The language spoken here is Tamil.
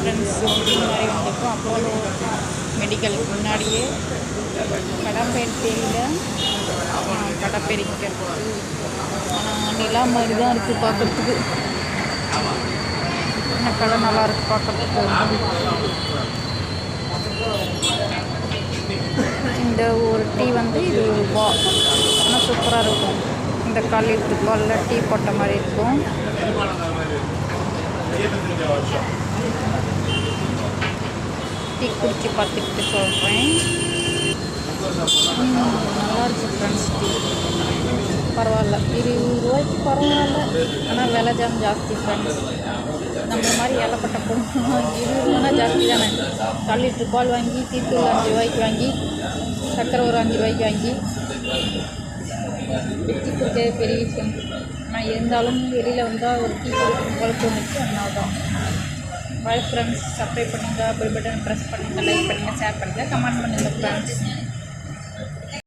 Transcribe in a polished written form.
ஃப்ரெண்ட்ஸ் டீ மாதிரி வந்திருக்கோம். அப்போலோ மெடிக்கலுக்கு முன்னாடியே கடம்பேட்டையில் கடை பெரிக்கிறது. ஆனால் நிலா மாதிரி தான் இருக்குது பார்க்குறதுக்கு. இந்த கடை நல்லா இருக்குது பார்க்குறதுக்கு. இந்த ஒரு டீ வந்து இது ரூபா, ஆனால் சூப்பராக இருக்கும். இந்த காலில் டீ போட்ட மாதிரி இருக்கும். டீ குடிச்சு பார்த்துக்கிட்டு சொல்கிறேன். நல்லா இருக்குது ஃப்ரெண்ட்ஸ். டீ பரவாயில்ல, 20 ரூபாய்க்கு பரவாயில்ல. ஆனால் விலை ஜாஸ்தி ஃப்ரெண்ட்ஸ். நம்ம மாதிரி ஏழப்பட்ட பொண்ணு 20 ரூபானா ஜாஸ்தி தானே. 4 லிட்டர் பால் வாங்கி டீத்தூள் 5 ரூபாய்க்கு வாங்கி சர்க்கரை ஒரு 5 ரூபாய்க்கு வாங்கி வெட்டி கொடுக்கவே பெரிய விஷயம். ஆனால் இருந்தாலும் வெளியில் வந்தால் ஒரு டீ குடிக்கணும் போல தோணுச்சு. அதனால தான். Bye friends. சப்ஸ்கிரைப் பண்ணுங்கள், பெல் பட்டன் ப்ரெஸ் பண்ணுங்கள், லைக் பண்ணுங்கள், ஷேர் பண்ணுங்கள், கமெண்ட் பண்ணுங்கள் ஃப்ரெண்ட்ஸ்.